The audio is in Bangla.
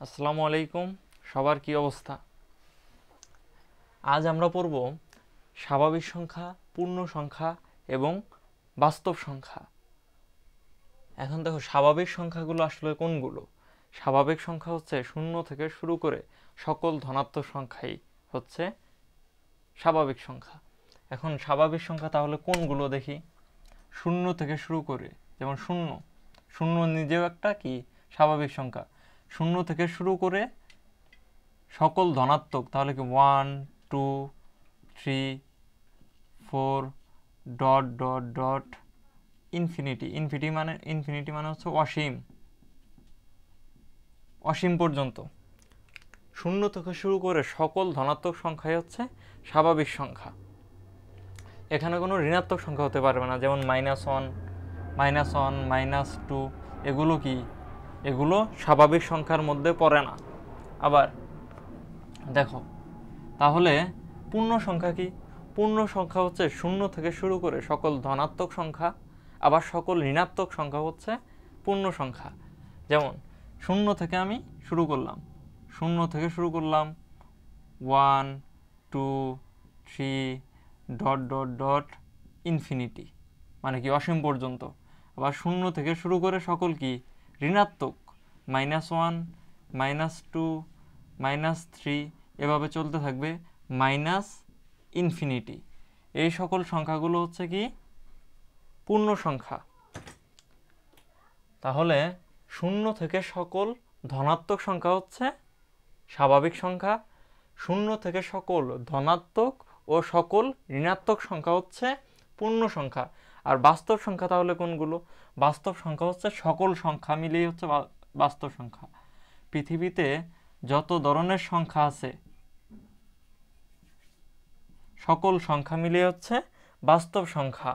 আসসালামু আলাইকুম, সবার কি অবস্থা? আজ আমরা পড়ব স্বাভাবিক সংখ্যা, পূর্ণ সংখ্যা এবং বাস্তব সংখ্যা। এখন দেখো, স্বাভাবিক সংখ্যাগুলো আসলে কোনগুলো? স্বাভাবিক সংখ্যা হচ্ছে শূন্য থেকে শুরু করে সকল ধনাত্মক সংখ্যাই হচ্ছে স্বাভাবিক সংখ্যা। এখন স্বাভাবিক সংখ্যা তাহলে কোনগুলো দেখি। শূন্য থেকে শুরু করে, যেমন শূন্য, শূন্য নিজেও একটা কি স্বাভাবিক সংখ্যা। শূন্য থেকে শুরু করে সকল ধনাত্মক, তাহলে কি 1 2 3 4 dot dot dot infinity. Infinity মানে হচ্ছে অসীম, অসীম পর্যন্ত। শূন্য থেকে শুরু করে সকল ধনাত্মক সংখ্যাই হচ্ছে স্বাভাবিক সংখ্যা। এখানে কোনো ঋণাত্মক সংখ্যা হতে পারবে না, যেমন -1, -2, এগুলো কি, এগুলো স্বাভাবিক সংখ্যার মধ্যে পড়ে না। আবার দেখো, তাহলে পূর্ণ সংখ্যা কি? পূর্ণ সংখ্যা হচ্ছে শূন্য থেকে শুরু করে সকল ধনাত্মক সংখ্যা, আবার সকল ঋণাত্মক সংখ্যা হচ্ছে পূর্ণ সংখ্যা। যেমন শূন্য থেকে আমি শুরু করলাম, শূন্য থেকে শুরু করলাম 1 2 3 ডট ডট ডট ইনফিনিটি, মানে কি অসীম পর্যন্ত। আবার শূন্য থেকে শুরু করে সকল কি ঋণাত্মক, -1 -2 -3, এভাবে চলতে থাকবে মাইনাস ইনফিনিটি। এই সকল সংখ্যাগুলো হচ্ছে কি পূর্ণ সংখ্যা। তাহলে শূন্য থেকে সকল ধনাত্মক সংখ্যা হচ্ছে স্বাভাবিক সংখ্যা, শূন্য থেকে সকল ধনাত্মক ও সকল ঋণাত্মক সংখ্যা হচ্ছে পূর্ণ সংখ্যা। আর বাস্তব সংখ্যা তাহলে কোনগুলো? বাস্তব সংখ্যা হচ্ছে সকল সংখ্যা মিলিয়ে হচ্ছে বাস্তব সংখ্যা। পৃথিবীতে যত ধরনের সংখ্যা আছে সকল সংখ্যা মিলিয়ে হচ্ছে বাস্তব সংখ্যা।